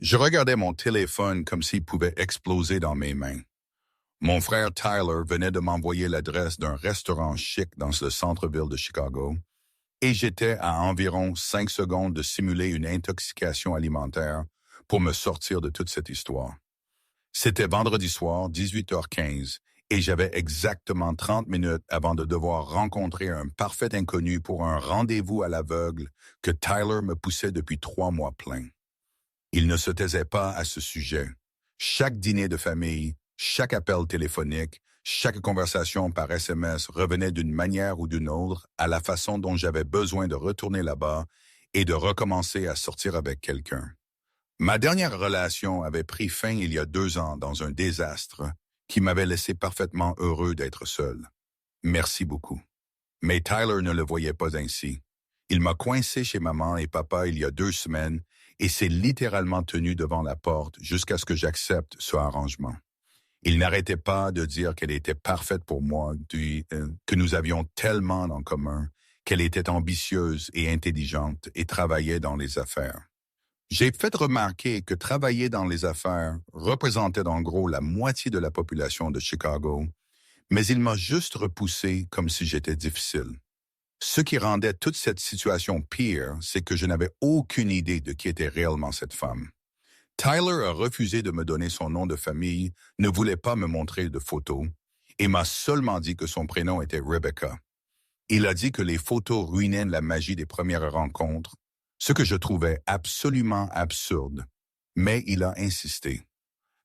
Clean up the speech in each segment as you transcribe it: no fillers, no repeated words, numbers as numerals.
Je regardais mon téléphone comme s'il pouvait exploser dans mes mains. Mon frère Tyler venait de m'envoyer l'adresse d'un restaurant chic dans le centre-ville de Chicago et j'étais à environ 5 secondes de simuler une intoxication alimentaire pour me sortir de toute cette histoire. C'était vendredi soir, 18h15, et j'avais exactement 30 minutes avant de devoir rencontrer un parfait inconnu pour un rendez-vous à l'aveugle que Tyler me poussait depuis 3 mois pleins. Il ne se taisait pas à ce sujet. Chaque dîner de famille, chaque appel téléphonique, chaque conversation par SMS revenait d'une manière ou d'une autre à la façon dont j'avais besoin de retourner là-bas et de recommencer à sortir avec quelqu'un. Ma dernière relation avait pris fin il y a 2 ans dans un désastre qui m'avait laissé parfaitement heureux d'être seul. Merci beaucoup. Mais Tyler ne le voyait pas ainsi. Il m'a coincé chez maman et papa il y a 2 semaines et s'est littéralement tenu devant la porte jusqu'à ce que j'accepte ce arrangement. Il n'arrêtait pas de dire qu'elle était parfaite pour moi, que nous avions tellement en commun, qu'elle était ambitieuse et intelligente et travaillait dans les affaires. J'ai fait remarquer que travailler dans les affaires représentait en gros la moitié de la population de Chicago, mais il m'a juste repoussé comme si j'étais difficile. Ce qui rendait toute cette situation pire, c'est que je n'avais aucune idée de qui était réellement cette femme. Tyler a refusé de me donner son nom de famille, ne voulait pas me montrer de photos, et m'a seulement dit que son prénom était Rebecca. Il a dit que les photos ruinaient la magie des premières rencontres, ce que je trouvais absolument absurde, mais il a insisté.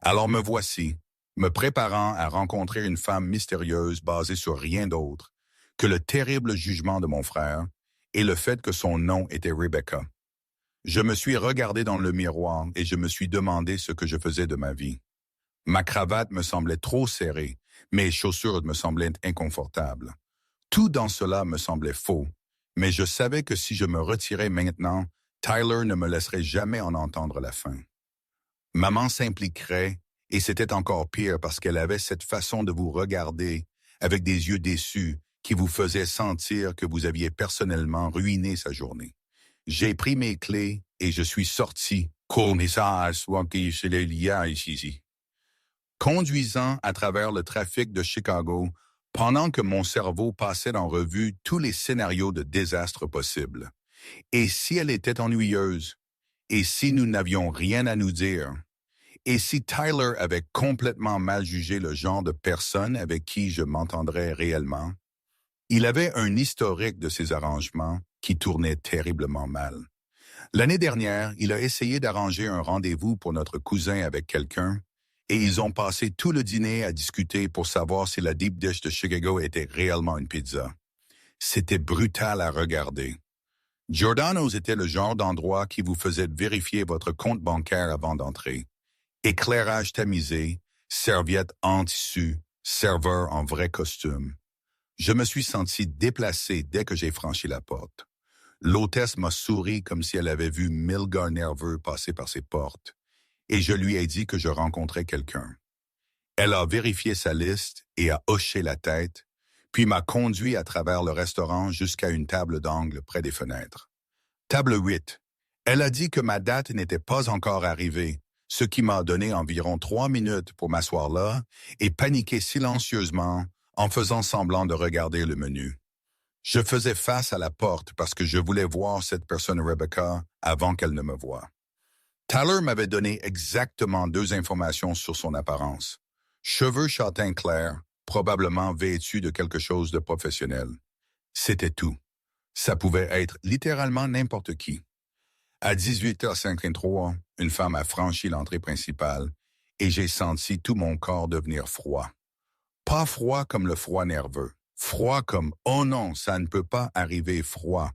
Alors me voici, me préparant à rencontrer une femme mystérieuse basée sur rien d'autre que le terrible jugement de mon frère et le fait que son nom était Rebecca. Je me suis regardé dans le miroir et je me suis demandé ce que je faisais de ma vie. Ma cravate me semblait trop serrée, mes chaussures me semblaient inconfortables. Tout dans cela me semblait faux, mais je savais que si je me retirais maintenant, Tyler ne me laisserait jamais en entendre la fin. Maman s'impliquerait, et c'était encore pire parce qu'elle avait cette façon de vous regarder avec des yeux déçus qui vous faisait sentir que vous aviez personnellement ruiné sa journée. J'ai pris mes clés et je suis sorti, conduisant à travers le trafic de Chicago pendant que mon cerveau passait en revue tous les scénarios de désastre possibles. Et si elle était ennuyeuse? Et si nous n'avions rien à nous dire? Et si Tyler avait complètement mal jugé le genre de personne avec qui je m'entendrais réellement? Il avait un historique de ces arrangements qui tournait terriblement mal. L'année dernière, il a essayé d'arranger un rendez-vous pour notre cousin avec quelqu'un, et ils ont passé tout le dîner à discuter pour savoir si la deep dish de Chicago était réellement une pizza. C'était brutal à regarder. Giordano's était le genre d'endroit qui vous faisait vérifier votre compte bancaire avant d'entrer. Éclairage tamisé, serviettes en tissu, serveur en vrai costume. Je me suis senti déplacé dès que j'ai franchi la porte. L'hôtesse m'a souri comme si elle avait vu 1000 gars nerveux passer par ses portes, et je lui ai dit que je rencontrais quelqu'un. Elle a vérifié sa liste et a hoché la tête, puis m'a conduit à travers le restaurant jusqu'à une table d'angle près des fenêtres. Table 8. Elle a dit que ma date n'était pas encore arrivée, ce qui m'a donné environ 3 minutes pour m'asseoir là et paniquer silencieusement en faisant semblant de regarder le menu. Je faisais face à la porte parce que je voulais voir cette personne Rebecca avant qu'elle ne me voie. Tyler m'avait donné exactement 2 informations sur son apparence. Cheveux châtain clair, probablement vêtu de quelque chose de professionnel. C'était tout. Ça pouvait être littéralement n'importe qui. À 18h53, une femme a franchi l'entrée principale et j'ai senti tout mon corps devenir froid. Pas froid comme le froid nerveux. Froid comme « oh non, ça ne peut pas arriver froid ».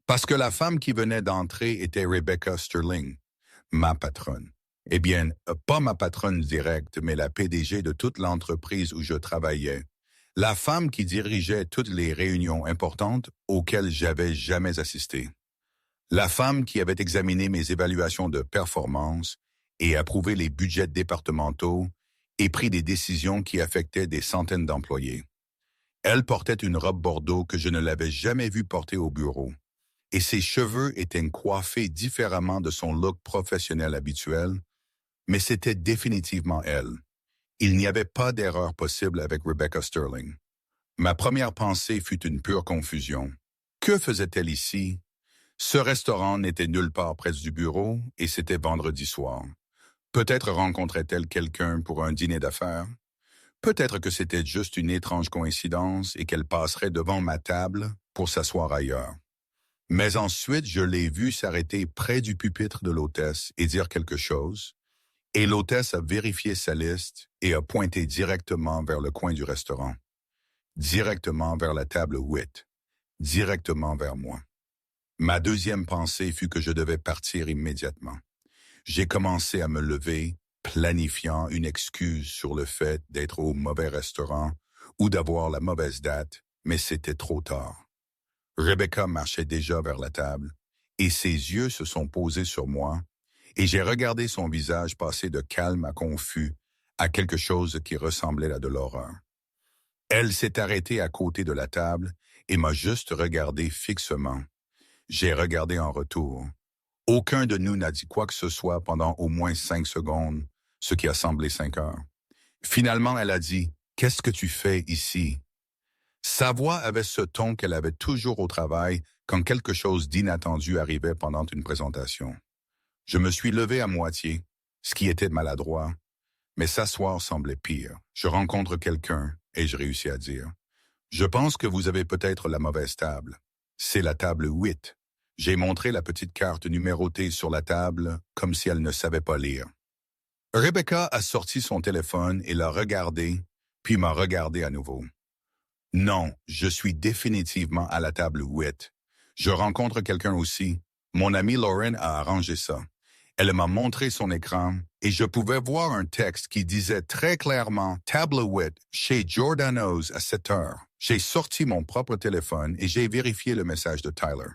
Parce que la femme qui venait d'entrer était Rebecca Sterling, ma patronne. Eh bien, pas ma patronne directe, mais la PDG de toute l'entreprise où je travaillais. La femme qui dirigeait toutes les réunions importantes auxquelles j'avais jamais assisté. La femme qui avait examiné mes évaluations de performance et approuvé les budgets départementaux et pris des décisions qui affectaient des centaines d'employés. Elle portait une robe bordeaux que je ne l'avais jamais vue porter au bureau. et ses cheveux étaient coiffés différemment de son look professionnel habituel, mais c'était définitivement elle. Il n'y avait pas d'erreur possible avec Rebecca Sterling. Ma première pensée fut une pure confusion. Que faisait-elle ici? Ce restaurant n'était nulle part près du bureau et c'était vendredi soir. Peut-être rencontrait-elle quelqu'un pour un dîner d'affaires. Peut-être que c'était juste une étrange coïncidence et qu'elle passerait devant ma table pour s'asseoir ailleurs. Mais ensuite, je l'ai vue s'arrêter près du pupitre de l'hôtesse et dire quelque chose, et l'hôtesse a vérifié sa liste et a pointé directement vers le coin du restaurant, directement vers la table 8, directement vers moi. Ma deuxième pensée fut que je devais partir immédiatement. J'ai commencé à me lever, planifiant une excuse sur le fait d'être au mauvais restaurant ou d'avoir la mauvaise date, mais c'était trop tard. Rebecca marchait déjà vers la table, et ses yeux se sont posés sur moi, et j'ai regardé son visage passer de calme à confus à quelque chose qui ressemblait à de l'horreur. Elle s'est arrêtée à côté de la table et m'a juste regardé fixement. J'ai regardé en retour. Aucun de nous n'a dit quoi que ce soit pendant au moins 5 secondes, ce qui a semblé 5 heures. Finalement, elle a dit « Qu'est-ce que tu fais ici ?» Sa voix avait ce ton qu'elle avait toujours au travail quand quelque chose d'inattendu arrivait pendant une présentation. Je me suis levé à moitié, ce qui était maladroit, mais s'asseoir semblait pire. Je rencontre quelqu'un et je réussis à dire « Je pense que vous avez peut-être la mauvaise table. C'est la table 8. » J'ai montré la petite carte numérotée sur la table comme si elle ne savait pas lire. Rebecca a sorti son téléphone et l'a regardé, puis m'a regardé à nouveau. Non, je suis définitivement à la table 8. Je rencontre quelqu'un aussi. Mon amie Lauren a arrangé ça. Elle m'a montré son écran et je pouvais voir un texte qui disait très clairement « Table 8 chez Giordano's à 7 heures ». J'ai sorti mon propre téléphone et j'ai vérifié le message de Tyler.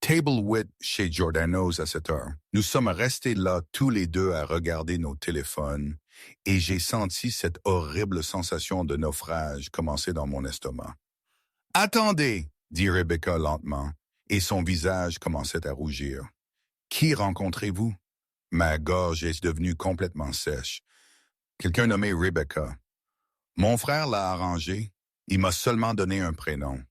Table 8 chez Giordano's à 7 heures. Nous sommes restés là tous les deux à regarder nos téléphones et j'ai senti cette horrible sensation de naufrage commencer dans mon estomac. « Attendez !» dit Rebecca lentement et son visage commençait à rougir. « Qui rencontrez-vous? » Ma gorge est devenue complètement sèche. Quelqu'un nommé Rebecca. Mon frère l'a arrangé. Il m'a seulement donné un prénom.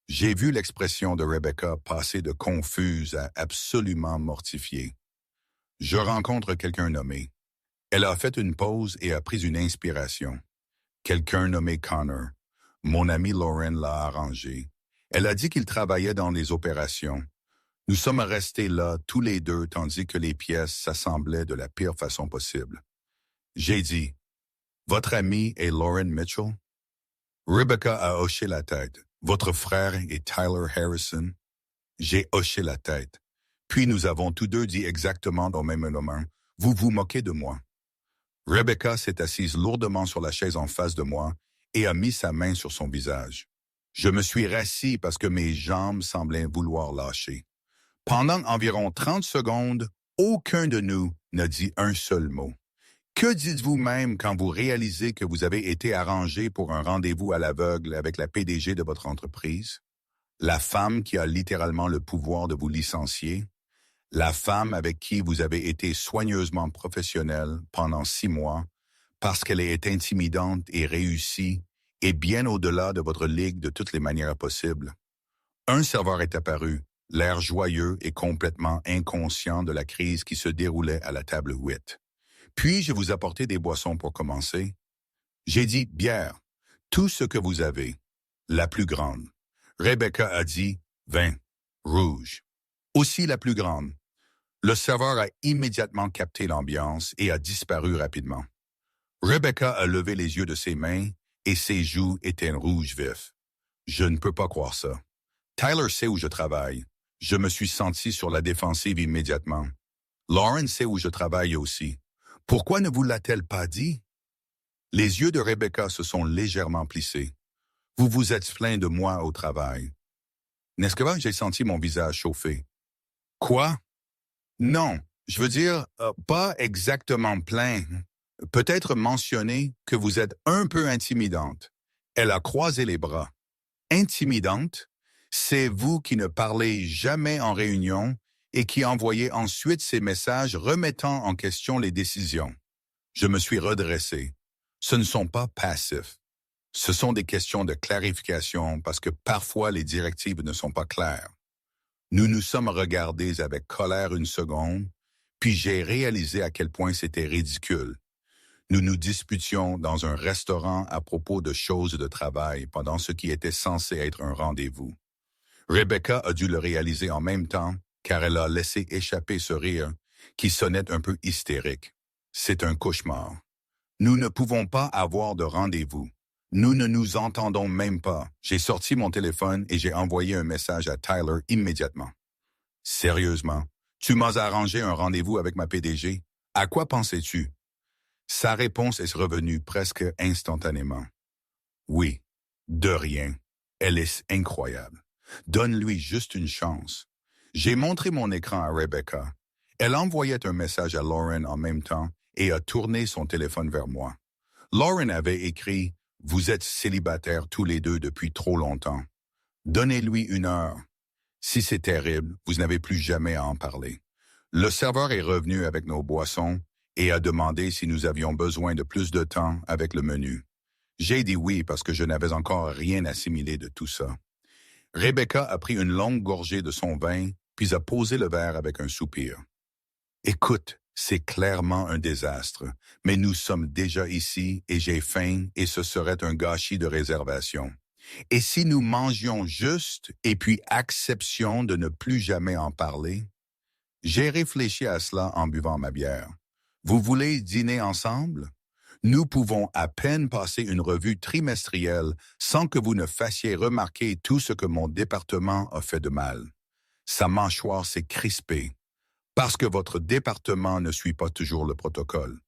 J'ai vu l'expression de Rebecca passer de confuse à absolument mortifiée. Je rencontre quelqu'un nommé. Elle a fait une pause et a pris une inspiration. Quelqu'un nommé Connor. Mon amie Lauren l'a arrangé. Elle a dit qu'il travaillait dans les opérations. Nous sommes restés là tous les deux tandis que les pièces s'assemblaient de la pire façon possible. J'ai dit, « Votre ami est Lauren Mitchell? » Rebecca a hoché la tête. « Votre frère est Tyler Harrison? » J'ai hoché la tête. Puis nous avons tous deux dit exactement au même moment, « Vous vous moquez de moi. » Rebecca s'est assise lourdement sur la chaise en face de moi et a mis sa main sur son visage. Je me suis rassis parce que mes jambes semblaient vouloir lâcher. Pendant environ 30 secondes, aucun de nous n'a dit un seul mot. Que dites-vous même quand vous réalisez que vous avez été arrangé pour un rendez-vous à l'aveugle avec la PDG de votre entreprise? La femme qui a littéralement le pouvoir de vous licencier? La femme avec qui vous avez été soigneusement professionnel pendant 6 mois parce qu'elle est intimidante et réussie et bien au-delà de votre ligue de toutes les manières possibles. Un serveur est apparu, l'air joyeux et complètement inconscient de la crise qui se déroulait à la table 8. Puis-je vous apporter des boissons pour commencer? J'ai dit bière, tout ce que vous avez, la plus grande. Rebecca a dit vin, rouge, aussi la plus grande. Le serveur a immédiatement capté l'ambiance et a disparu rapidement. Rebecca a levé les yeux de ses mains et ses joues étaient rouge vif. Je ne peux pas croire ça. Tyler sait où je travaille. Je me suis senti sur la défensive immédiatement. Lauren sait où je travaille aussi. Pourquoi ne vous l'a-t-elle pas dit? Les yeux de Rebecca se sont légèrement plissés. Vous vous êtes plaint de moi au travail. N'est-ce que j'ai senti mon visage chauffer? Quoi? Non, je veux dire, pas exactement plaint. Peut-être mentionner que vous êtes un peu intimidante. Elle a croisé les bras. Intimidante? C'est vous qui ne parlez jamais en réunion et qui envoyez ensuite ces messages remettant en question les décisions. Je me suis redressé. Ce ne sont pas passifs. Ce sont des questions de clarification parce que parfois les directives ne sont pas claires. Nous nous sommes regardés avec colère une seconde, puis j'ai réalisé à quel point c'était ridicule. Nous nous disputions dans un restaurant à propos de choses de travail pendant ce qui était censé être un rendez-vous. Rebecca a dû le réaliser en même temps, car elle a laissé échapper ce rire qui sonnait un peu hystérique. C'est un cauchemar. Nous ne pouvons pas avoir de rendez-vous. Nous ne nous entendons même pas. J'ai sorti mon téléphone et j'ai envoyé un message à Tyler immédiatement. Sérieusement, tu m'as arrangé un rendez-vous avec ma PDG? À quoi pensais-tu? Sa réponse est revenue presque instantanément. Oui, de rien. Elle est incroyable. Donne-lui juste une chance. J'ai montré mon écran à Rebecca. Elle envoyait un message à Lauren en même temps et a tourné son téléphone vers moi. Lauren avait écrit « Vous êtes célibataires tous les deux depuis trop longtemps. Donnez-lui 1 heure. Si c'est terrible, vous n'avez plus jamais à en parler. » Le serveur est revenu avec nos boissons et a demandé si nous avions besoin de plus de temps avec le menu. J'ai dit oui parce que je n'avais encore rien assimilé de tout ça. Rebecca a pris une longue gorgée de son vin, puis a posé le verre avec un soupir. Écoute, c'est clairement un désastre, mais nous sommes déjà ici et j'ai faim et ce serait un gâchis de réservation. Et si nous mangions juste et puis acceptions de ne plus jamais en parler? J'ai réfléchi à cela en buvant ma bière. Vous voulez dîner ensemble? Nous pouvons à peine passer une revue trimestrielle sans que vous ne fassiez remarquer tout ce que mon département a fait de mal. Sa mâchoire s'est crispée, parce que votre département ne suit pas toujours le protocole.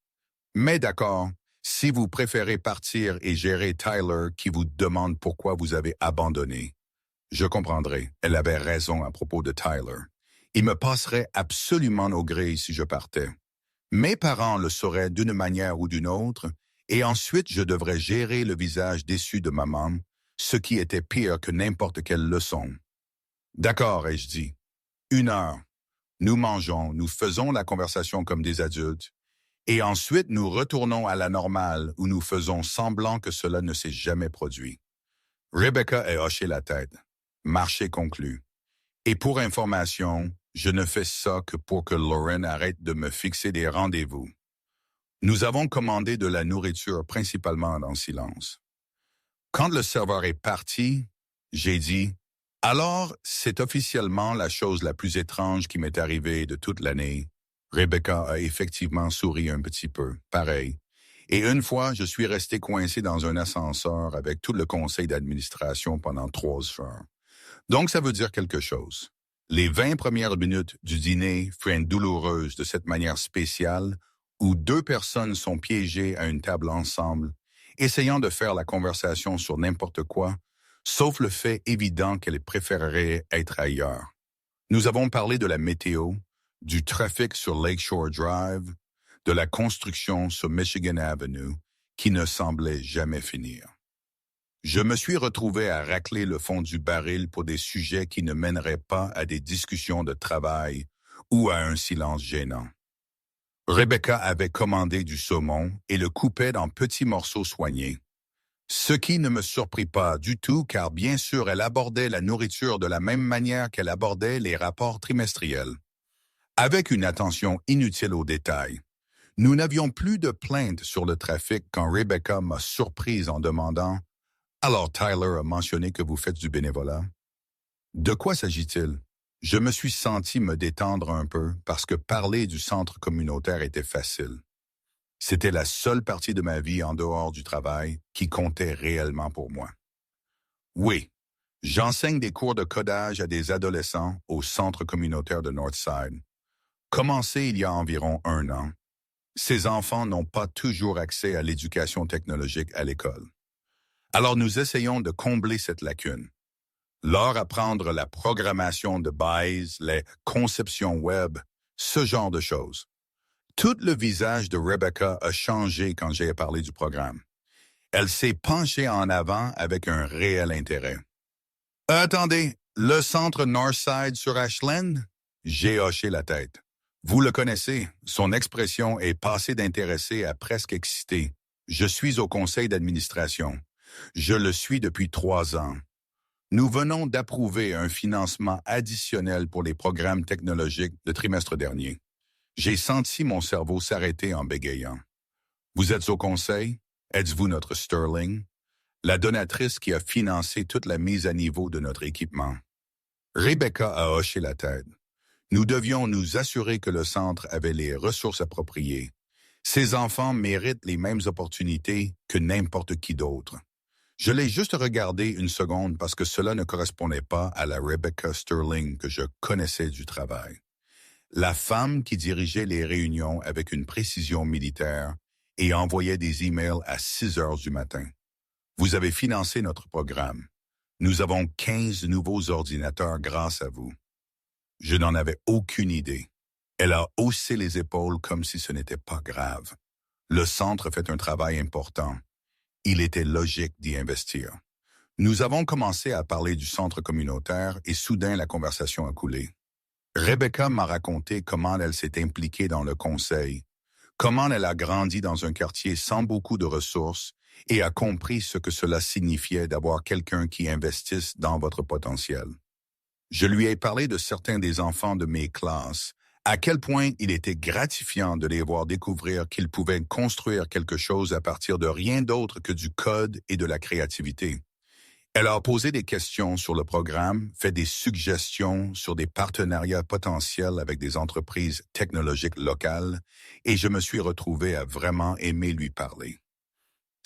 Mais d'accord, si vous préférez partir et gérer Tyler qui vous demande pourquoi vous avez abandonné, je comprendrai, elle avait raison à propos de Tyler. Il me passerait absolument au gré si je partais. Mes parents le sauraient d'une manière ou d'une autre, et ensuite je devrais gérer le visage déçu de maman, ce qui était pire que n'importe quelle leçon. D'accord, ai-je dit. 1 heure. Nous mangeons, nous faisons la conversation comme des adultes, et ensuite nous retournons à la normale où nous faisons semblant que cela ne s'est jamais produit. Rebecca a hoché la tête. Marché conclu. Et pour information, je ne fais ça que pour que Lauren arrête de me fixer des rendez-vous. Nous avons commandé de la nourriture principalement en silence. Quand le serveur est parti, j'ai dit « Alors, c'est officiellement la chose la plus étrange qui m'est arrivée de toute l'année. » Rebecca a effectivement souri un petit peu, pareil. Et une fois, je suis resté coincé dans un ascenseur avec tout le conseil d'administration pendant 3 heures. Donc, ça veut dire quelque chose. Les 20 premières minutes du dîner furent douloureuses de cette manière spéciale où 2 personnes sont piégées à une table ensemble, essayant de faire la conversation sur n'importe quoi, sauf le fait évident qu'elles préféreraient être ailleurs. Nous avons parlé de la météo, du trafic sur Lakeshore Drive, de la construction sur Michigan Avenue, qui ne semblait jamais finir. Je me suis retrouvé à racler le fond du baril pour des sujets qui ne mèneraient pas à des discussions de travail ou à un silence gênant. Rebecca avait commandé du saumon et le coupait dans petits morceaux soignés. Ce qui ne me surprit pas du tout car bien sûr elle abordait la nourriture de la même manière qu'elle abordait les rapports trimestriels. Avec une attention inutile aux détails. Nous n'avions plus de plaintes sur le trafic quand Rebecca m'a surprise en demandant « Alors Tyler a mentionné que vous faites du bénévolat. » De quoi s'agit-il? Je me suis senti me détendre un peu parce que parler du centre communautaire était facile. C'était la seule partie de ma vie en dehors du travail qui comptait réellement pour moi. Oui, j'enseigne des cours de codage à des adolescents au centre communautaire de Northside. Commencé il y a environ 1 an. Ces enfants n'ont pas toujours accès à l'éducation technologique à l'école. Alors nous essayons de combler cette lacune. Leur apprendre la programmation de base, les conceptions web, ce genre de choses. Tout le visage de Rebecca a changé quand j'ai parlé du programme. Elle s'est penchée en avant avec un réel intérêt. Attendez, Le centre Northside sur Ashland? J'ai hoché la tête. Vous le connaissez, son expression est passée d'intéressé à presque excité. Je suis au conseil d'administration. Je le suis depuis 3 ans. Nous venons d'approuver un financement additionnel pour les programmes technologiques le trimestre dernier. J'ai senti mon cerveau s'arrêter en bégayant. Vous êtes au conseil? Êtes-vous notre Sterling? La donatrice qui a financé toute la mise à niveau de notre équipement. Rebecca a hoché la tête. Nous devions nous assurer que le centre avait les ressources appropriées. Ces enfants méritent les mêmes opportunités que n'importe qui d'autre. Je l'ai juste regardé une seconde parce que cela ne correspondait pas à la Rebecca Sterling que je connaissais du travail. La femme qui dirigeait les réunions avec une précision militaire et envoyait des emails à 6 heures du matin. Vous avez financé notre programme. Nous avons 15 nouveaux ordinateurs grâce à vous. Je n'en avais aucune idée. Elle a haussé les épaules comme si ce n'était pas grave. Le centre fait un travail important. Il était logique d'y investir. Nous avons commencé à parler du centre communautaire et soudain la conversation a coulé. Rebecca m'a raconté comment elle s'est impliquée dans le conseil, comment elle a grandi dans un quartier sans beaucoup de ressources et a compris ce que cela signifiait d'avoir quelqu'un qui investisse dans votre potentiel. Je lui ai parlé de certains des enfants de mes classes, à quel point il était gratifiant de les voir découvrir qu'ils pouvaient construire quelque chose à partir de rien d'autre que du code et de la créativité. Elle a posé des questions sur le programme, fait des suggestions sur des partenariats potentiels avec des entreprises technologiques locales, et je me suis retrouvé à vraiment aimer lui parler.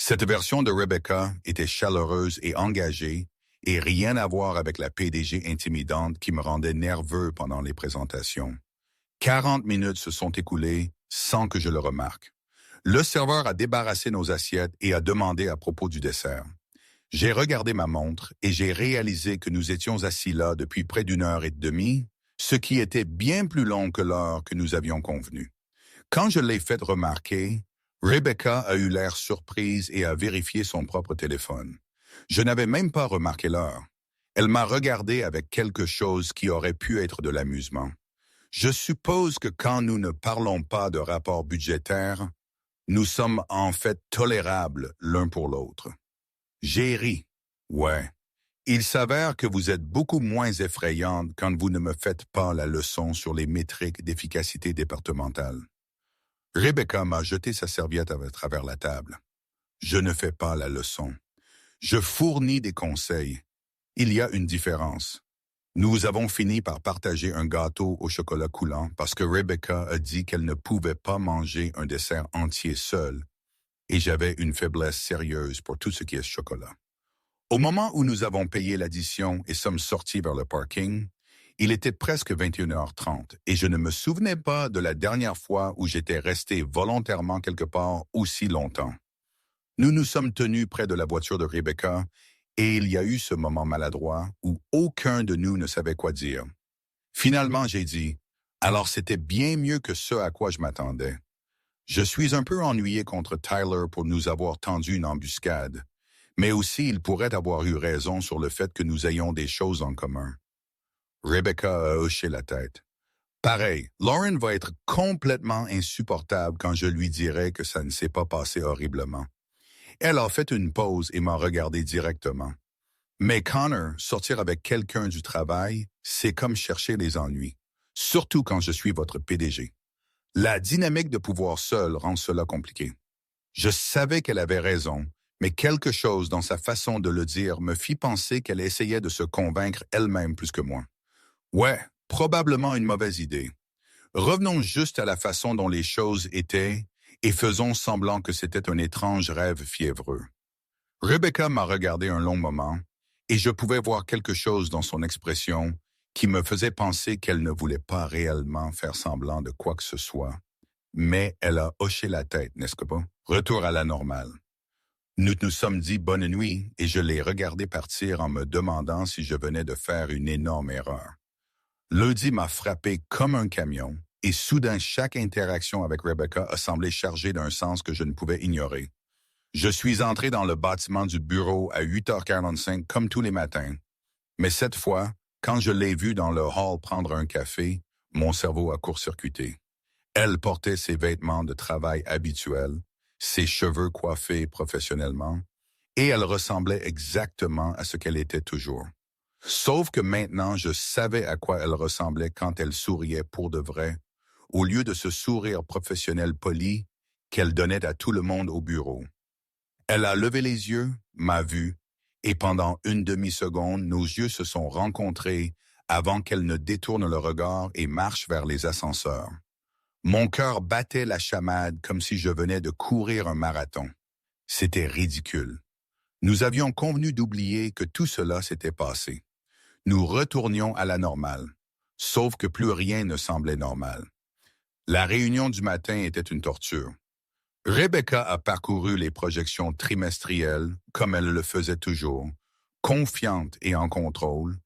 Cette version de Rebecca était chaleureuse et engagée, et rien à voir avec la PDG intimidante qui me rendait nerveux pendant les présentations. 40 minutes se sont écoulées sans que je le remarque. Le serveur a débarrassé nos assiettes et a demandé à propos du dessert. J'ai regardé ma montre et j'ai réalisé que nous étions assis là depuis près d'1 heure et demie, ce qui était bien plus long que l'heure que nous avions convenue. Quand je l'ai fait remarquer, Rebecca a eu l'air surprise et a vérifié son propre téléphone. Je n'avais même pas remarqué l'heure. Elle m'a regardé avec quelque chose qui aurait pu être de l'amusement. Je suppose que quand nous ne parlons pas de rapport budgétaire, nous sommes en fait tolérables l'un pour l'autre. J'ai ri. Ouais. Il s'avère que vous êtes beaucoup moins effrayante quand vous ne me faites pas la leçon sur les métriques d'efficacité départementale. Rebecca m'a jeté sa serviette à travers la table. Je ne fais pas la leçon. Je fournis des conseils. Il y a une différence. Nous avons fini par partager un gâteau au chocolat coulant parce que Rebecca a dit qu'elle ne pouvait pas manger un dessert entier seule, et j'avais une faiblesse sérieuse pour tout ce qui est chocolat. Au moment où nous avons payé l'addition et sommes sortis vers le parking, il était presque 21h30 et je ne me souvenais pas de la dernière fois où j'étais resté volontairement quelque part aussi longtemps. Nous nous sommes tenus près de la voiture de Rebecca et il y a eu ce moment maladroit où aucun de nous ne savait quoi dire. Finalement, j'ai dit, alors c'était bien mieux que ce à quoi je m'attendais. Je suis un peu ennuyé contre Tyler pour nous avoir tendu une embuscade, mais aussi il pourrait avoir eu raison sur le fait que nous ayons des choses en commun. Rebecca a hoché la tête. Pareil, Lauren va être complètement insupportable quand je lui dirai que ça ne s'est pas passé horriblement. Elle a fait une pause et m'a regardé directement. Mais Connor, sortir avec quelqu'un du travail, c'est comme chercher les ennuis, surtout quand je suis votre PDG. La dynamique de pouvoir seul rend cela compliqué. Je savais qu'elle avait raison, mais quelque chose dans sa façon de le dire me fit penser qu'elle essayait de se convaincre elle-même plus que moi. Ouais, probablement une mauvaise idée. Revenons juste à la façon dont les choses étaient et faisons semblant que c'était un étrange rêve fiévreux. Rebecca m'a regardé un long moment et je pouvais voir quelque chose dans son expression qui me faisait penser qu'elle ne voulait pas réellement faire semblant de quoi que ce soit. Mais elle a hoché la tête, n'est-ce pas? Retour à la normale. Nous nous sommes dit bonne nuit et je l'ai regardé partir en me demandant si je venais de faire une énorme erreur. Lundi m'a frappé comme un camion et soudain chaque interaction avec Rebecca a semblé chargée d'un sens que je ne pouvais ignorer. Je suis entré dans le bâtiment du bureau à 8h45 comme tous les matins, mais cette fois, Quand je l'ai vue dans le hall prendre un café, mon cerveau a court-circuité. Elle portait ses vêtements de travail habituels, ses cheveux coiffés professionnellement, et elle ressemblait exactement à ce qu'elle était toujours. Sauf que maintenant, je savais à quoi elle ressemblait quand elle souriait pour de vrai, au lieu de ce sourire professionnel poli qu'elle donnait à tout le monde au bureau. Elle a levé les yeux, m'a vu, et pendant une demi-seconde, nos yeux se sont rencontrés avant qu'elle ne détourne le regard et marche vers les ascenseurs. Mon cœur battait la chamade comme si je venais de courir un marathon. C'était ridicule. Nous avions convenu d'oublier que tout cela s'était passé. Nous retournions à la normale, sauf que plus rien ne semblait normal. La réunion du matin était une torture. Rebecca a parcouru les projections trimestrielles, comme elle le faisait toujours, confiante et en contrôle,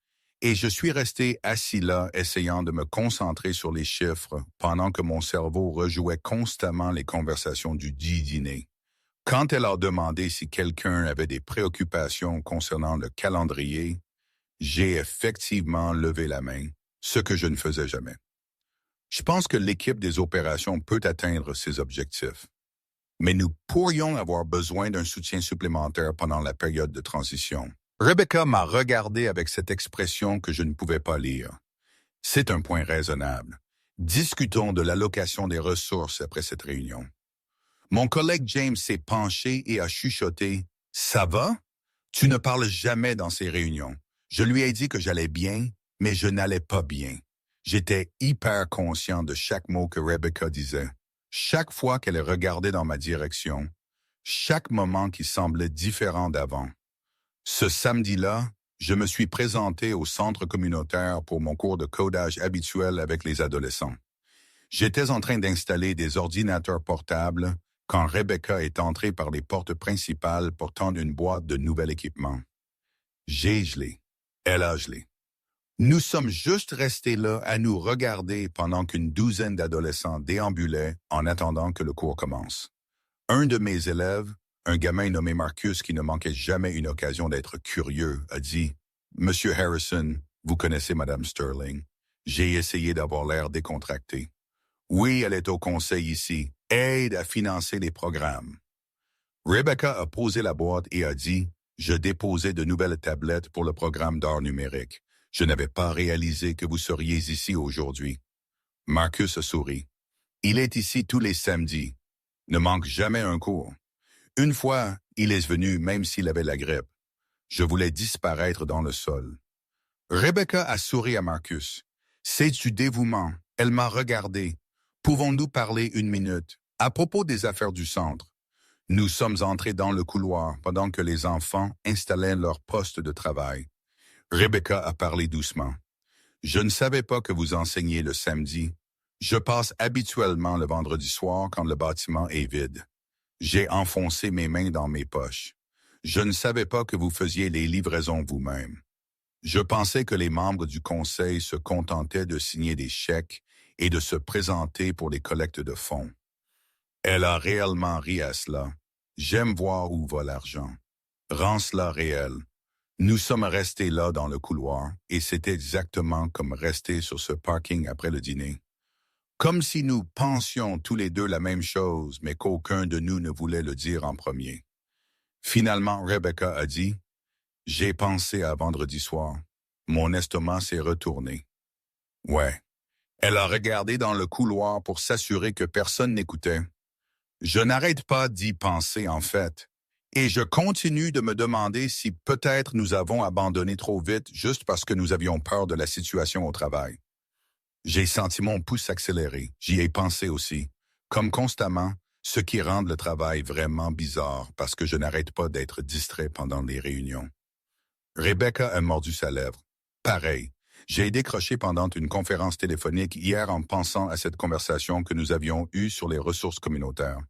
et je suis resté assis là essayant de me concentrer sur les chiffres pendant que mon cerveau rejouait constamment les conversations du dit dîner. Quand elle a demandé si quelqu'un avait des préoccupations concernant le calendrier, j'ai effectivement levé la main, ce que je ne faisais jamais. Je pense que l'équipe des opérations peut atteindre ses objectifs, mais nous pourrions avoir besoin d'un soutien supplémentaire pendant la période de transition. Rebecca m'a regardé avec cette expression que je ne pouvais pas lire. C'est un point raisonnable. Discutons de l'allocation des ressources après cette réunion. Mon collègue James s'est penché et a chuchoté « Ça va? Tu ne parles jamais dans ces réunions. » Je lui ai dit que j'allais bien, mais je n'allais pas bien. J'étais hyper conscient de chaque mot que Rebecca disait. Chaque fois qu'elle regardait dans ma direction, chaque moment qui semblait différent d'avant. Ce samedi-là, je me suis présenté au centre communautaire pour mon cours de codage habituel avec les adolescents. J'étais en train d'installer des ordinateurs portables quand Rebecca est entrée par les portes principales portant une boîte de nouvel équipement. J'ai gelé. Elle a gelé. Nous sommes juste restés là à nous regarder pendant qu'une douzaine d'adolescents déambulaient en attendant que le cours commence. Un de mes élèves, un gamin nommé Marcus qui ne manquait jamais une occasion d'être curieux, a dit « Monsieur Harrison, vous connaissez Madame Sterling. » J'ai essayé d'avoir l'air décontracté. « Oui, elle est au conseil ici. Aide à financer les programmes. » Rebecca a posé la boîte et a dit « Je déposais de nouvelles tablettes pour le programme d'art numérique. Je n'avais pas réalisé que vous seriez ici aujourd'hui. » Marcus a souri. « Il est ici tous les samedis. Ne manque jamais un cours. Une fois, il est venu même s'il avait la grippe. Je voulais disparaître dans le sol. » Rebecca a souri à Marcus. « C'est du dévouement. Elle m'a regardé. Pouvons-nous parler une minute à propos des affaires du centre? » Nous sommes entrés dans le couloir pendant que les enfants installaient leur poste de travail. Rebecca a parlé doucement. « Je ne savais pas que vous enseigniez le samedi. Je passe habituellement le vendredi soir quand le bâtiment est vide. J'ai enfoncé mes mains dans mes poches. Je ne savais pas que vous faisiez les livraisons vous-même. Je pensais que les membres du conseil se contentaient de signer des chèques et de se présenter pour les collectes de fonds. » Elle a réellement ri à cela. J'aime voir où va l'argent. Rends cela réel. Nous sommes restés là dans le couloir et c'était exactement comme rester sur ce parking après le dîner. Comme si nous pensions tous les deux la même chose, mais qu'aucun de nous ne voulait le dire en premier. Finalement, Rebecca a dit « J'ai pensé à vendredi soir. Mon estomac s'est retourné. » Ouais. Elle a regardé dans le couloir pour s'assurer que personne n'écoutait. Je n'arrête pas d'y penser en fait. Et je continue de me demander si peut-être nous avons abandonné trop vite juste parce que nous avions peur de la situation au travail. J'ai senti mon pouce s'accélérer. J'y ai pensé aussi. Comme constamment, ce qui rend le travail vraiment bizarre parce que je n'arrête pas d'être distrait pendant les réunions. Rebecca a mordu sa lèvre. Pareil. J'ai décroché pendant une conférence téléphonique hier en pensant à cette conversation que nous avions eue sur les ressources communautaires.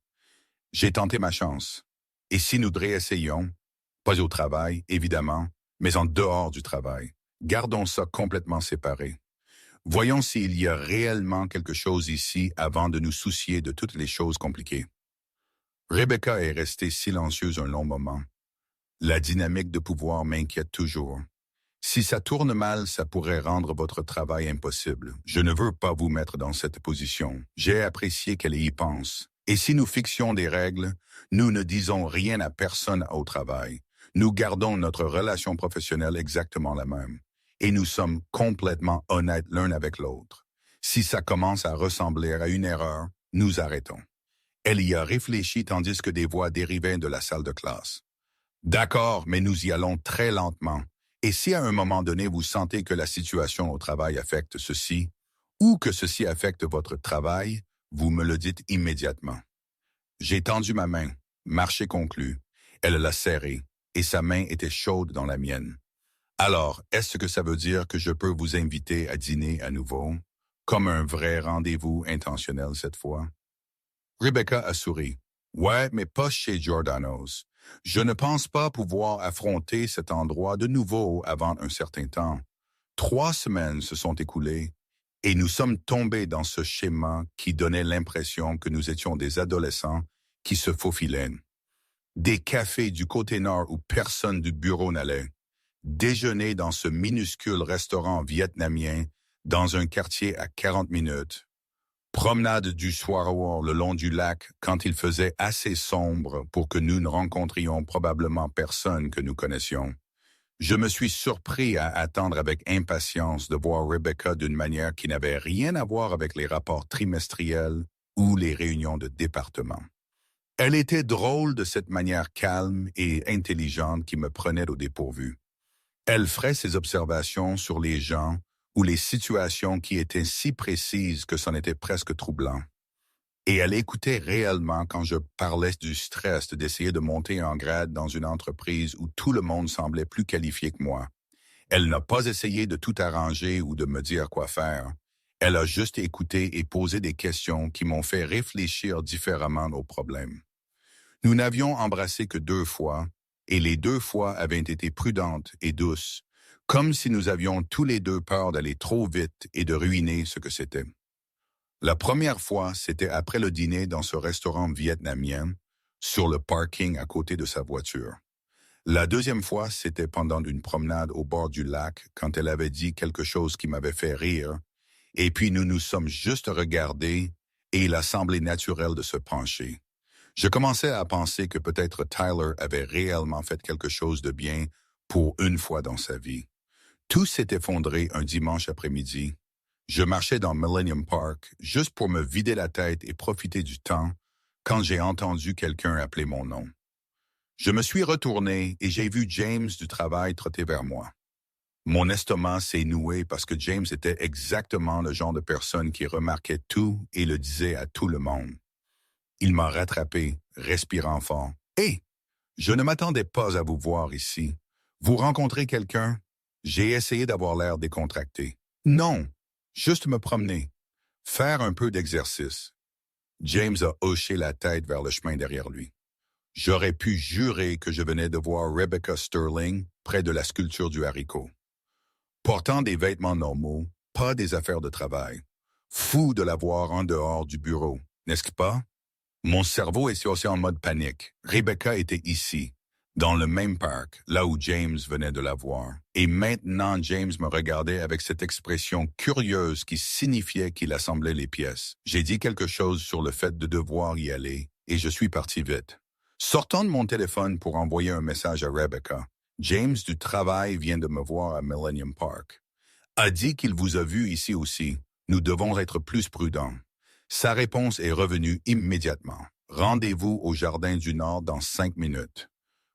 J'ai tenté ma chance. Et si nous réessayions, pas au travail, évidemment, mais en dehors du travail, gardons ça complètement séparé. Voyons s'il y a réellement quelque chose ici avant de nous soucier de toutes les choses compliquées. Rebecca est restée silencieuse un long moment. La dynamique de pouvoir m'inquiète toujours. Si ça tourne mal, ça pourrait rendre votre travail impossible. Je ne veux pas vous mettre dans cette position. J'ai apprécié qu'elle y pense. Et si nous fixions des règles, nous ne disons rien à personne au travail. Nous gardons notre relation professionnelle exactement la même. Et nous sommes complètement honnêtes l'un avec l'autre. Si ça commence à ressembler à une erreur, nous arrêtons. Elle y a réfléchi tandis que des voix dérivaient de la salle de classe. D'accord, mais nous y allons très lentement. Et si à un moment donné vous sentez que la situation au travail affecte ceci, ou que ceci affecte votre travail, vous me le dites immédiatement. J'ai tendu ma main, marché conclu. Elle l'a serrée, et sa main était chaude dans la mienne. Alors, est-ce que ça veut dire que je peux vous inviter à dîner à nouveau, comme un vrai rendez-vous intentionnel cette fois? Rebecca a souri. Ouais, mais pas chez Giordano's. Je ne pense pas pouvoir affronter cet endroit de nouveau avant un certain temps. 3 semaines se sont écoulées et nous sommes tombés dans ce schéma qui donnait l'impression que nous étions des adolescents qui se faufilaient. Des cafés du côté nord où personne du bureau n'allait. Déjeuner dans ce minuscule restaurant vietnamien dans un quartier à 40 minutes. Promenade du soir le long du lac quand il faisait assez sombre pour que nous ne rencontrions probablement personne que nous connaissions. Je me suis surpris à attendre avec impatience de voir Rebecca d'une manière qui n'avait rien à voir avec les rapports trimestriels ou les réunions de département. Elle était drôle de cette manière calme et intelligente qui me prenait au dépourvu. Elle ferait ses observations sur les gens ou les situations qui étaient si précises que c'en était presque troublant. Et elle écoutait réellement quand je parlais du stress d'essayer de monter en grade dans une entreprise où tout le monde semblait plus qualifié que moi. Elle n'a pas essayé de tout arranger ou de me dire quoi faire. Elle a juste écouté et posé des questions qui m'ont fait réfléchir différemment aux problèmes. Nous n'avions embrassé que 2 fois, et les 2 fois avaient été prudentes et douces, comme si nous avions tous les deux peur d'aller trop vite et de ruiner ce que c'était. La première fois, c'était après le dîner dans ce restaurant vietnamien, sur le parking à côté de sa voiture. La deuxième fois, c'était pendant une promenade au bord du lac, quand elle avait dit quelque chose qui m'avait fait rire, et puis nous nous sommes juste regardés, et il a semblé naturel de se pencher. Je commençais à penser que peut-être Tyler avait réellement fait quelque chose de bien pour une fois dans sa vie. Tout s'est effondré un dimanche après-midi. Je marchais dans Millennium Park juste pour me vider la tête et profiter du temps quand j'ai entendu quelqu'un appeler mon nom. Je me suis retourné et j'ai vu James du travail trotter vers moi. Mon estomac s'est noué parce que James était exactement le genre de personne qui remarquait tout et le disait à tout le monde. Il m'a rattrapé, respirant fort. « Hé, je ne m'attendais pas à vous voir ici. Vous rencontrez quelqu'un? » J'ai essayé d'avoir l'air décontracté. « Non, juste me promener. Faire un peu d'exercice. » James a hoché la tête vers le chemin derrière lui. J'aurais pu jurer que je venais de voir Rebecca Sterling près de la sculpture du haricot. Portant des vêtements normaux, pas des affaires de travail. Fou de la voir en dehors du bureau, n'est-ce pas? Mon cerveau était aussi en mode panique. Rebecca était ici, dans le même parc, là où James venait de la voir. Et maintenant, James me regardait avec cette expression curieuse qui signifiait qu'il assemblait les pièces. J'ai dit quelque chose sur le fait de devoir y aller, et je suis parti vite. Sortant de mon téléphone pour envoyer un message à Rebecca, James du travail vient de me voir à Millennium Park. A dit qu'il vous a vu ici aussi. Nous devons être plus prudents. Sa réponse est revenue immédiatement. Rendez-vous au Jardin du Nord dans 5 minutes.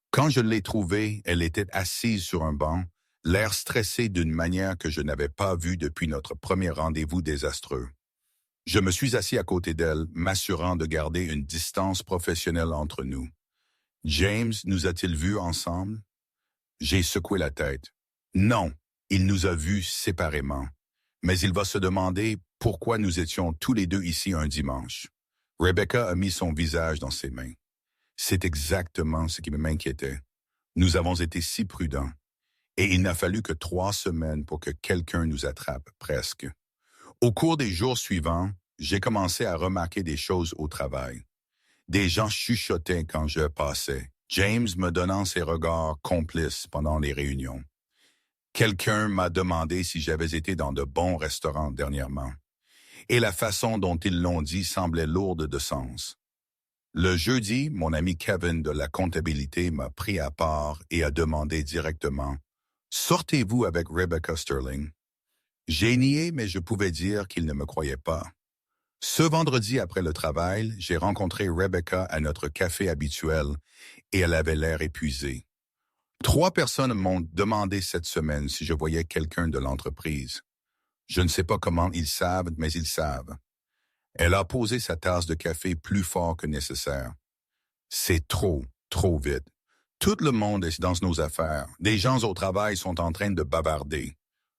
Quand je l'ai trouvée, elle était assise sur un banc, l'air stressé d'une manière que je n'avais pas vue depuis notre premier rendez-vous désastreux. Je me suis assis à côté d'elle, m'assurant de garder une distance professionnelle entre nous. James nous a-t-il vus ensemble? J'ai secoué la tête. Non, il nous a vus séparément. Mais il va se demander pourquoi nous étions tous les deux ici un dimanche. Rebecca a mis son visage dans ses mains. C'est exactement ce qui m'inquiétait. Nous avons été si prudents. Et il n'a fallu que 3 semaines pour que quelqu'un nous attrape, presque. Au cours des jours suivants, j'ai commencé à remarquer des choses au travail. Des gens chuchotaient quand je passais, James me donnant ses regards complices pendant les réunions. Quelqu'un m'a demandé si j'avais été dans de bons restaurants dernièrement, et la façon dont ils l'ont dit semblait lourde de sens. Le jeudi, mon ami Kevin de la comptabilité m'a pris à part et a demandé directement « Sortez-vous avec Rebecca Sterling ?» J'ai nié, mais je pouvais dire qu'il ne me croyait pas. Ce vendredi après le travail, j'ai rencontré Rebecca à notre café habituel et elle avait l'air épuisée. 3 personnes m'ont demandé cette semaine si je voyais quelqu'un de l'entreprise. Je ne sais pas comment ils savent, mais ils savent. Elle a posé sa tasse de café plus fort que nécessaire. C'est trop, trop vite. Tout le monde est dans nos affaires. Des gens au travail sont en train de bavarder.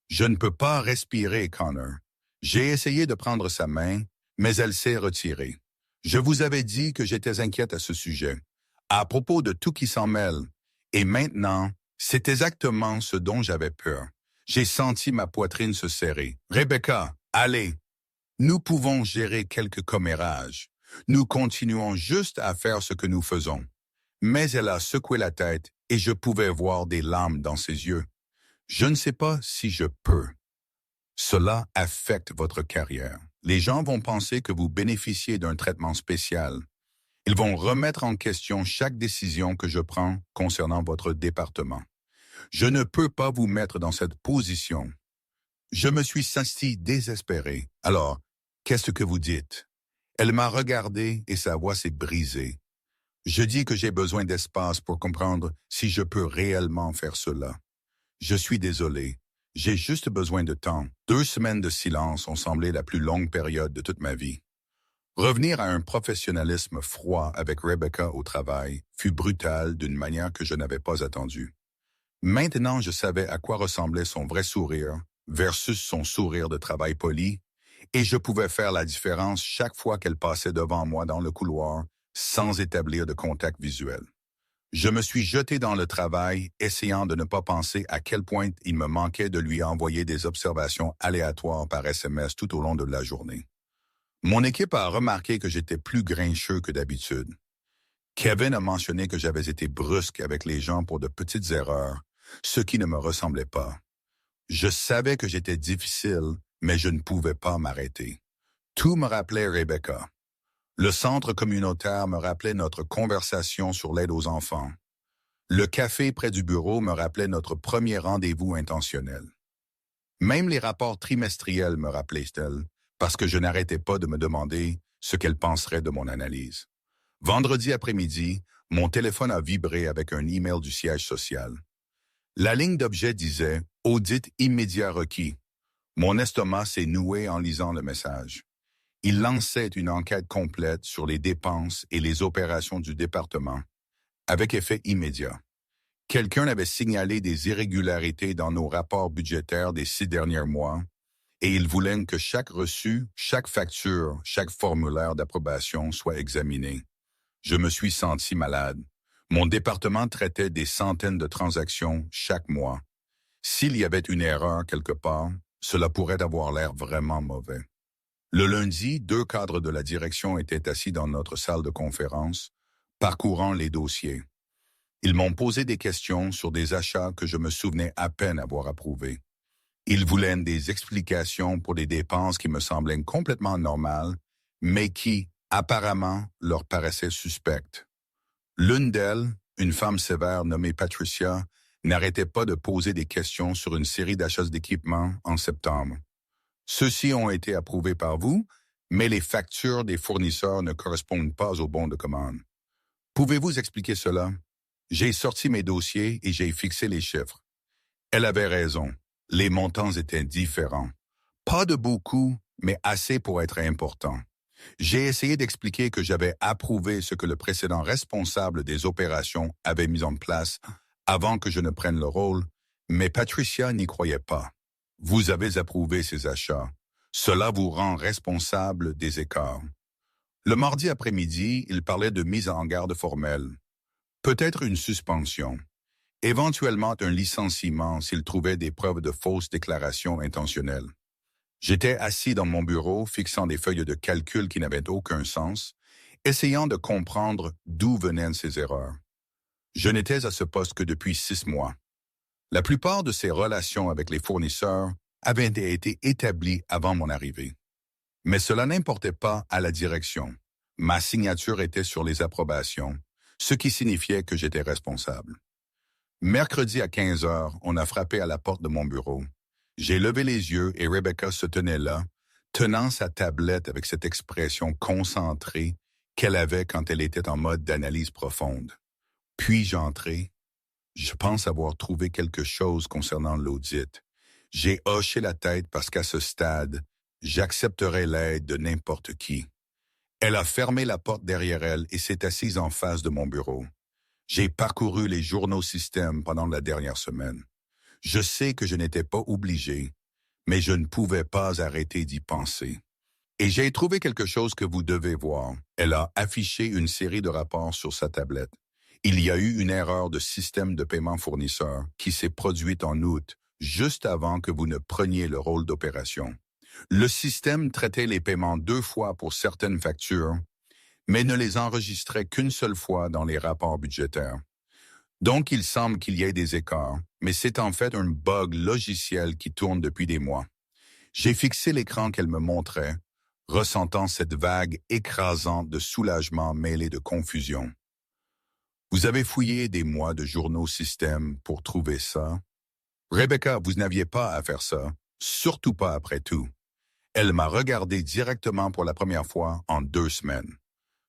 Je ne peux pas respirer, Connor. J'ai essayé de prendre sa main, mais elle s'est retirée. Je vous avais dit que j'étais inquiète à ce sujet, à propos de tout qui s'en mêle. Et maintenant, c'est exactement ce dont j'avais peur. J'ai senti ma poitrine se serrer. Rebecca, allez. Nous pouvons gérer quelques commérages. Nous continuons juste à faire ce que nous faisons. Mais elle a secoué la tête et je pouvais voir des larmes dans ses yeux. Je ne sais pas si je peux. Cela affecte votre carrière. Les gens vont penser que vous bénéficiez d'un traitement spécial. Ils vont remettre en question chaque décision que je prends concernant votre département. Je ne peux pas vous mettre dans cette position. Je me suis senti désespéré. Alors, qu'est-ce que vous dites? Elle m'a regardé et sa voix s'est brisée. Je dis que j'ai besoin d'espace pour comprendre si je peux réellement faire cela. Je suis désolé. J'ai juste besoin de temps. 2 semaines de silence ont semblé la plus longue période de toute ma vie. Revenir à un professionnalisme froid avec Rebecca au travail fut brutal d'une manière que je n'avais pas attendue. Maintenant, je savais à quoi ressemblait son vrai sourire versus son sourire de travail poli, et je pouvais faire la différence chaque fois qu'elle passait devant moi dans le couloir sans établir de contact visuel. Je me suis jeté dans le travail, essayant de ne pas penser à quel point il me manquait de lui envoyer des observations aléatoires par SMS tout au long de la journée. Mon équipe a remarqué que j'étais plus grincheux que d'habitude. Kevin a mentionné que j'avais été brusque avec les gens pour de petites erreurs, ce qui ne me ressemblait pas. Je savais que j'étais difficile, mais je ne pouvais pas m'arrêter. Tout me rappelait Rebecca. Le centre communautaire me rappelait notre conversation sur l'aide aux enfants. Le café près du bureau me rappelait notre premier rendez-vous intentionnel. Même les rapports trimestriels me rappelaient-elles, parce que je n'arrêtais pas de me demander ce qu'elle penserait de mon analyse. Vendredi après-midi, mon téléphone a vibré avec un email du siège social. La ligne d'objet disait « Audit immédiat requis ». Mon estomac s'est noué en lisant le message. Il lançait une enquête complète sur les dépenses et les opérations du département, avec effet immédiat. Quelqu'un avait signalé des irrégularités dans nos rapports budgétaires des 6 derniers mois, et il voulait que chaque reçu, chaque facture, chaque formulaire d'approbation soit examiné. Je me suis senti malade. Mon département traitait des centaines de transactions chaque mois. S'il y avait une erreur quelque part, cela pourrait avoir l'air vraiment mauvais. Le lundi, 2 cadres de la direction étaient assis dans notre salle de conférence, parcourant les dossiers. Ils m'ont posé des questions sur des achats que je me souvenais à peine avoir approuvés. Ils voulaient des explications pour des dépenses qui me semblaient complètement normales, mais qui, apparemment, leur paraissaient suspectes. L'une d'elles, une femme sévère nommée Patricia, n'arrêtait pas de poser des questions sur une série d'achats d'équipements en septembre. Ceux-ci ont été approuvés par vous, mais les factures des fournisseurs ne correspondent pas aux bons de commande. Pouvez-vous expliquer cela? J'ai sorti mes dossiers et j'ai fixé les chiffres. Elle avait raison. Les montants étaient différents. Pas de beaucoup, mais assez pour être important. J'ai essayé d'expliquer que j'avais approuvé ce que le précédent responsable des opérations avait mis en place avant que je ne prenne le rôle, mais Patricia n'y croyait pas. Vous avez approuvé ces achats. Cela vous rend responsable des écarts. Le mardi après-midi, il parlait de mise en garde formelle. Peut-être une suspension. Éventuellement un licenciement s'il trouvait des preuves de fausses déclarations intentionnelles. J'étais assis dans mon bureau, fixant des feuilles de calcul qui n'avaient aucun sens, essayant de comprendre d'où venaient ces erreurs. Je n'étais à ce poste que depuis 6 mois. La plupart de ces relations avec les fournisseurs avaient été établies avant mon arrivée. Mais cela n'importait pas à la direction. Ma signature était sur les approbations, ce qui signifiait que j'étais responsable. Mercredi à 15 heures, on a frappé à la porte de mon bureau. J'ai levé les yeux et Rebecca se tenait là, tenant sa tablette avec cette expression concentrée qu'elle avait quand elle était en mode d'analyse profonde. Puis-je entrer? Je pense avoir trouvé quelque chose concernant l'audit. J'ai hoché la tête parce qu'à ce stade, j'accepterais l'aide de n'importe qui. Elle a fermé la porte derrière elle et s'est assise en face de mon bureau. J'ai parcouru les journaux systèmes pendant la dernière semaine. Je sais que je n'étais pas obligé, mais je ne pouvais pas arrêter d'y penser. Et j'ai trouvé quelque chose que vous devez voir. Elle a affiché une série de rapports sur sa tablette. Il y a eu une erreur de système de paiement fournisseur qui s'est produite en août, juste avant que vous ne preniez le rôle d'opération. Le système traitait les paiements 2 fois pour certaines factures, mais ne les enregistrait qu'une seule fois dans les rapports budgétaires. Donc, il semble qu'il y ait des écarts, mais c'est en fait un bug logiciel qui tourne depuis des mois. J'ai fixé l'écran qu'elle me montrait, ressentant cette vague écrasante de soulagement mêlé de confusion. Vous avez fouillé des mois de journaux système pour trouver ça? Rebecca, vous n'aviez pas à faire ça, surtout pas après tout. Elle m'a regardé directement pour la première fois en 2 semaines.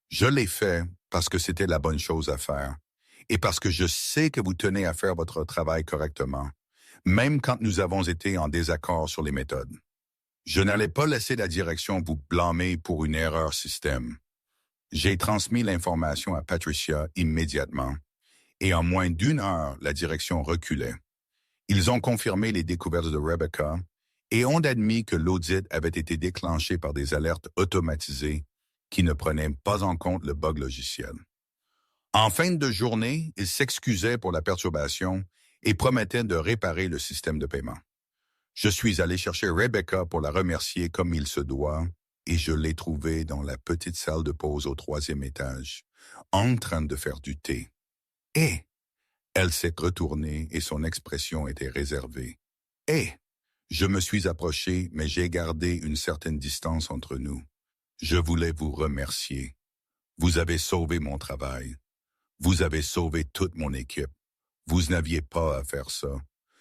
Je l'ai fait parce que c'était la bonne chose à faire et parce que je sais que vous tenez à faire votre travail correctement, même quand nous avons été en désaccord sur les méthodes. Je n'allais pas laisser la direction vous blâmer pour une erreur système. J'ai transmis l'information à Patricia immédiatement, et en moins d'1 heure, la direction reculait. Ils ont confirmé les découvertes de Rebecca et ont admis que l'audit avait été déclenché par des alertes automatisées qui ne prenaient pas en compte le bug logiciel. En fin de journée, ils s'excusaient pour la perturbation et promettaient de réparer le système de paiement. Je suis allé chercher Rebecca pour la remercier comme il se doit, et je l'ai trouvée dans la petite salle de pause au 3e étage, en train de faire du thé. Et elle s'est retournée et son expression était réservée. Et je me suis approché, mais j'ai gardé une certaine distance entre nous. Je voulais vous remercier. Vous avez sauvé mon travail. Vous avez sauvé toute mon équipe. Vous n'aviez pas à faire ça.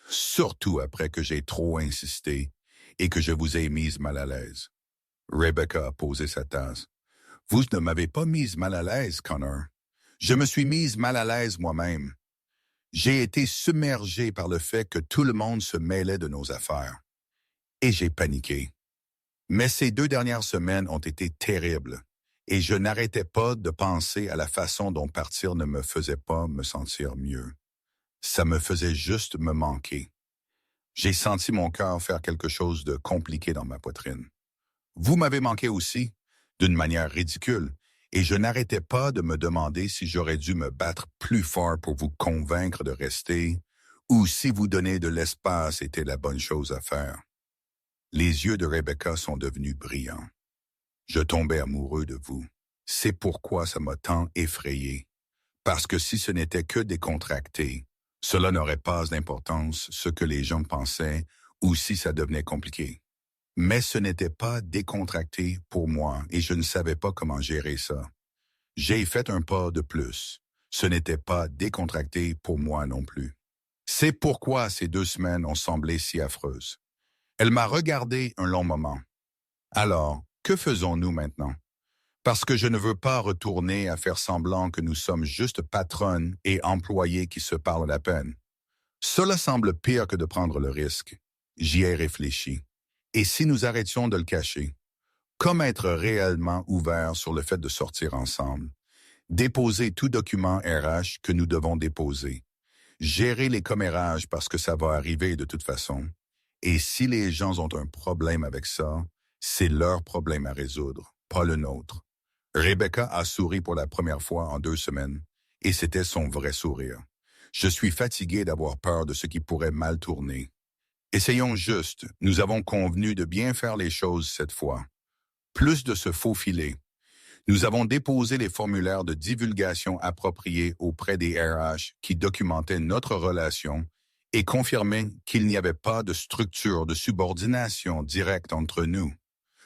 Surtout après que j'ai trop insisté et que je vous ai mise mal à l'aise. Rebecca a posé sa tasse. Vous ne m'avez pas mise mal à l'aise, Connor. Je me suis mise mal à l'aise moi-même. J'ai été submergé par le fait que tout le monde se mêlait de nos affaires. Et j'ai paniqué. Mais ces 2 dernières semaines ont été terribles. Et je n'arrêtais pas de penser à la façon dont partir ne me faisait pas me sentir mieux. Ça me faisait juste me manquer. J'ai senti mon cœur faire quelque chose de compliqué dans ma poitrine. Vous m'avez manqué aussi, d'une manière ridicule, et je n'arrêtais pas de me demander si j'aurais dû me battre plus fort pour vous convaincre de rester, ou si vous donner de l'espace était la bonne chose à faire. Les yeux de Rebecca sont devenus brillants. Je tombais amoureux de vous. C'est pourquoi ça m'a tant effrayé. Parce que si ce n'était que décontracté, cela n'aurait pas d'importance ce que les gens pensaient ou si ça devenait compliqué. Mais ce n'était pas décontracté pour moi et je ne savais pas comment gérer ça. J'ai fait un pas de plus. Ce n'était pas décontracté pour moi non plus. C'est pourquoi ces 2 semaines ont semblé si affreuses. Elle m'a regardé un long moment. Alors, que faisons-nous maintenant? Parce que je ne veux pas retourner à faire semblant que nous sommes juste patronnes et employés qui se parlent à peine. Cela semble pire que de prendre le risque. J'y ai réfléchi. Et si nous arrêtions de le cacher? Comme être réellement ouvert sur le fait de sortir ensemble? Déposer tout document RH que nous devons déposer? Gérer les commérages parce que ça va arriver de toute façon? Et si les gens ont un problème avec ça, c'est leur problème à résoudre, pas le nôtre. Rebecca a souri pour la première fois en 2 semaines, et c'était son vrai sourire. Je suis fatigué d'avoir peur de ce qui pourrait mal tourner. Essayons juste, nous avons convenu de bien faire les choses cette fois. Plus de se faufiler. Nous avons déposé les formulaires de divulgation appropriés auprès des RH qui documentaient notre relation et confirmé qu'il n'y avait pas de structure de subordination directe entre nous.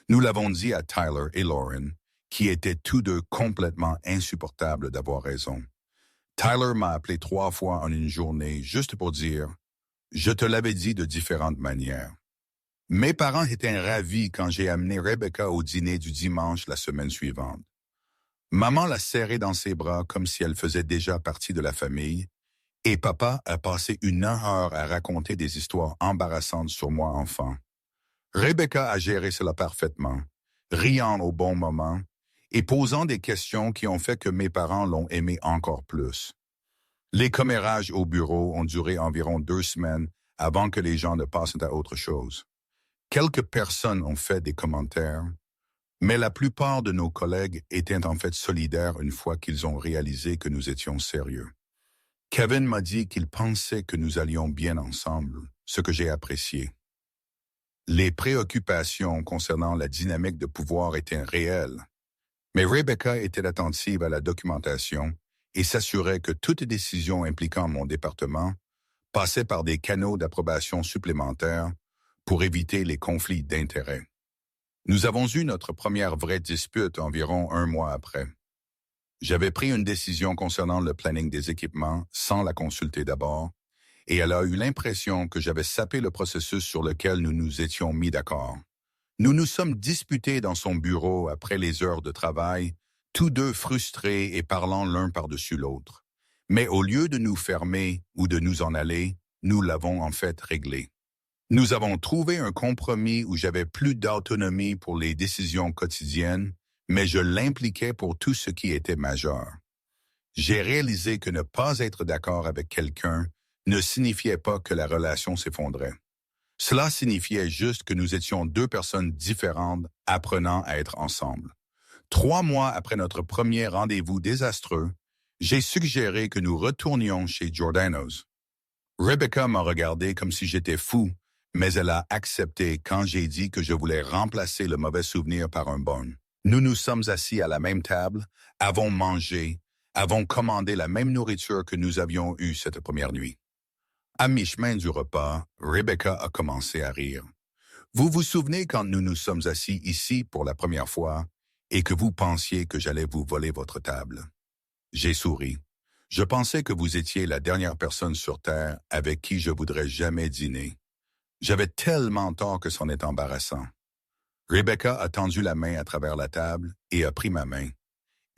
Nous l'avons dit à Tyler et Lauren, qui étaient tous deux complètement insupportables d'avoir raison. Tyler m'a appelé 3 fois en une journée juste pour dire « Je te l'avais dit de différentes manières ». Mes parents étaient ravis quand j'ai amené Rebecca au dîner du dimanche la semaine suivante. Maman l'a serrée dans ses bras comme si elle faisait déjà partie de la famille, et papa a passé 1 heure à raconter des histoires embarrassantes sur moi enfant. Rebecca a géré cela parfaitement, riant au bon moment et posant des questions qui ont fait que mes parents l'ont aimé encore plus. Les commérages au bureau ont duré environ 2 semaines avant que les gens ne passent à autre chose. Quelques personnes ont fait des commentaires, mais la plupart de nos collègues étaient en fait solidaires une fois qu'ils ont réalisé que nous étions sérieux. Kevin m'a dit qu'il pensait que nous allions bien ensemble, ce que j'ai apprécié. Les préoccupations concernant la dynamique de pouvoir étaient réelles, mais Rebecca était attentive à la documentation et s'assurait que toute décision impliquant mon département passait par des canaux d'approbation supplémentaires pour éviter les conflits d'intérêts. Nous avons eu notre première vraie dispute environ 1 mois après. J'avais pris une décision concernant le planning des équipements sans la consulter d'abord, et elle a eu l'impression que j'avais sapé le processus sur lequel nous nous étions mis d'accord. Nous nous sommes disputés dans son bureau après les heures de travail, tous deux frustrés et parlant l'un par-dessus l'autre. Mais au lieu de nous fermer ou de nous en aller, nous l'avons en fait réglé. Nous avons trouvé un compromis où j'avais plus d'autonomie pour les décisions quotidiennes, mais je l'impliquais pour tout ce qui était majeur. J'ai réalisé que ne pas être d'accord avec quelqu'un ne signifiait pas que la relation s'effondrait. Cela signifiait juste que nous étions 2 personnes différentes apprenant à être ensemble. 3 mois après notre premier rendez-vous désastreux, j'ai suggéré que nous retournions chez Giordano's. Rebecca m'a regardé comme si j'étais fou, mais elle a accepté quand j'ai dit que je voulais remplacer le mauvais souvenir par un bon. Nous nous sommes assis à la même table, avons mangé, avons commandé la même nourriture que nous avions eue cette première nuit. À mi-chemin du repas, Rebecca a commencé à rire. Vous vous souvenez quand nous nous sommes assis ici pour la première fois et que vous pensiez que j'allais vous voler votre table? J'ai souri. Je pensais que vous étiez la dernière personne sur Terre avec qui je voudrais jamais dîner. J'avais tellement tort que c'en est embarrassant. Rebecca a tendu la main à travers la table et a pris ma main.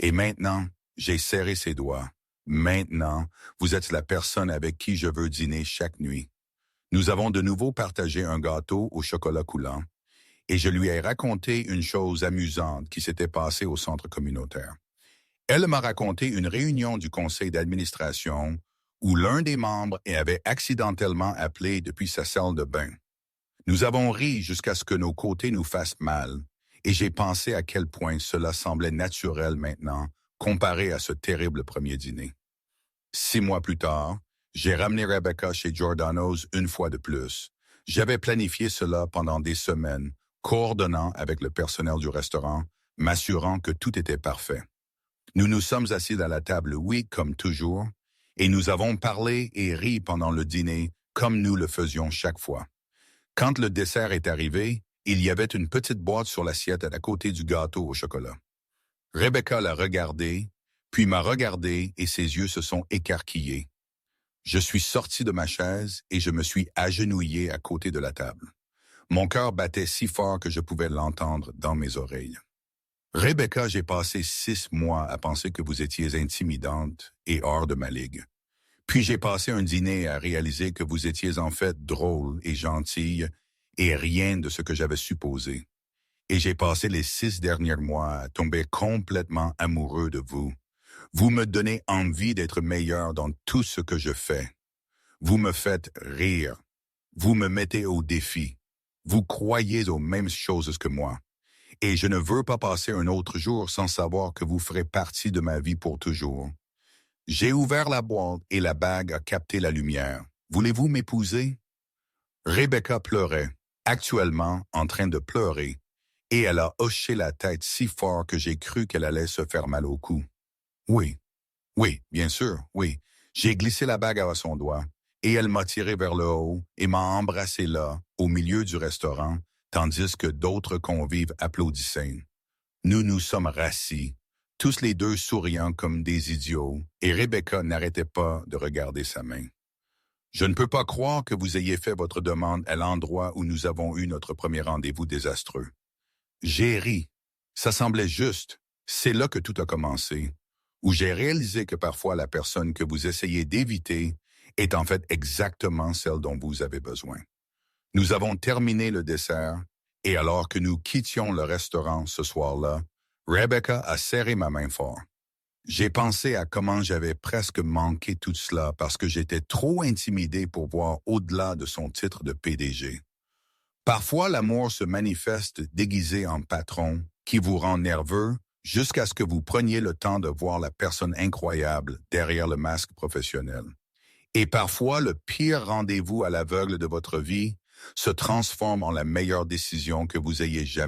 Et maintenant, j'ai serré ses doigts. Maintenant, vous êtes la personne avec qui je veux dîner chaque nuit. Nous avons de nouveau partagé un gâteau au chocolat coulant et je lui ai raconté une chose amusante qui s'était passée au centre communautaire. Elle m'a raconté une réunion du conseil d'administration où l'un des membres avait accidentellement appelé depuis sa salle de bain. Nous avons ri jusqu'à ce que nos côtés nous fassent mal, et j'ai pensé à quel point cela semblait naturel maintenant, comparé à ce terrible premier dîner. 6 mois plus tard, j'ai ramené Rebecca chez Giordano's une fois de plus. J'avais planifié cela pendant des semaines, coordonnant avec le personnel du restaurant, m'assurant que tout était parfait. Nous nous sommes assis à la table, oui, comme toujours, et nous avons parlé et ri pendant le dîner, comme nous le faisions chaque fois. Quand le dessert est arrivé, il y avait une petite boîte sur l'assiette à côté du gâteau au chocolat. Rebecca l'a regardé, puis m'a regardé et ses yeux se sont écarquillés. Je suis sorti de ma chaise et je me suis agenouillé à côté de la table. Mon cœur battait si fort que je pouvais l'entendre dans mes oreilles. Rebecca, j'ai passé 6 mois à penser que vous étiez intimidante et hors de ma ligue. Puis j'ai passé un dîner à réaliser que vous étiez en fait drôle et gentille et rien de ce que j'avais supposé. Et j'ai passé les 6 derniers mois à tomber complètement amoureux de vous. Vous me donnez envie d'être meilleur dans tout ce que je fais. Vous me faites rire. Vous me mettez au défi. Vous croyez aux mêmes choses que moi. Et je ne veux pas passer un autre jour sans savoir que vous ferez partie de ma vie pour toujours. J'ai ouvert la boîte et la bague a capté la lumière. Voulez-vous m'épouser? Rebecca pleurait, actuellement en train de pleurer, et elle a hoché la tête si fort que j'ai cru qu'elle allait se faire mal au cou. Oui, bien sûr, oui. J'ai glissé la bague à son doigt, et elle m'a tiré vers le haut et m'a embrassé là, au milieu du restaurant, tandis que d'autres convives applaudissaient. Nous nous sommes rassis, tous les deux souriant comme des idiots, et Rebecca n'arrêtait pas de regarder sa main. Je ne peux pas croire que vous ayez fait votre demande à l'endroit où nous avons eu notre premier rendez-vous désastreux. J'ai ri. Ça semblait juste. C'est là que tout a commencé, où j'ai réalisé que parfois la personne que vous essayez d'éviter est en fait exactement celle dont vous avez besoin. Nous avons terminé le dessert, et alors que nous quittions le restaurant ce soir-là, Rebecca a serré ma main fort. J'ai pensé à comment j'avais presque manqué tout cela parce que j'étais trop intimidé pour voir au-delà de son titre de PDG. Parfois, l'amour se manifeste déguisé en patron qui vous rend nerveux jusqu'à ce que vous preniez le temps de voir la personne incroyable derrière le masque professionnel. Et parfois, le pire rendez-vous à l'aveugle de votre vie se transforme en la meilleure décision que vous ayez jamais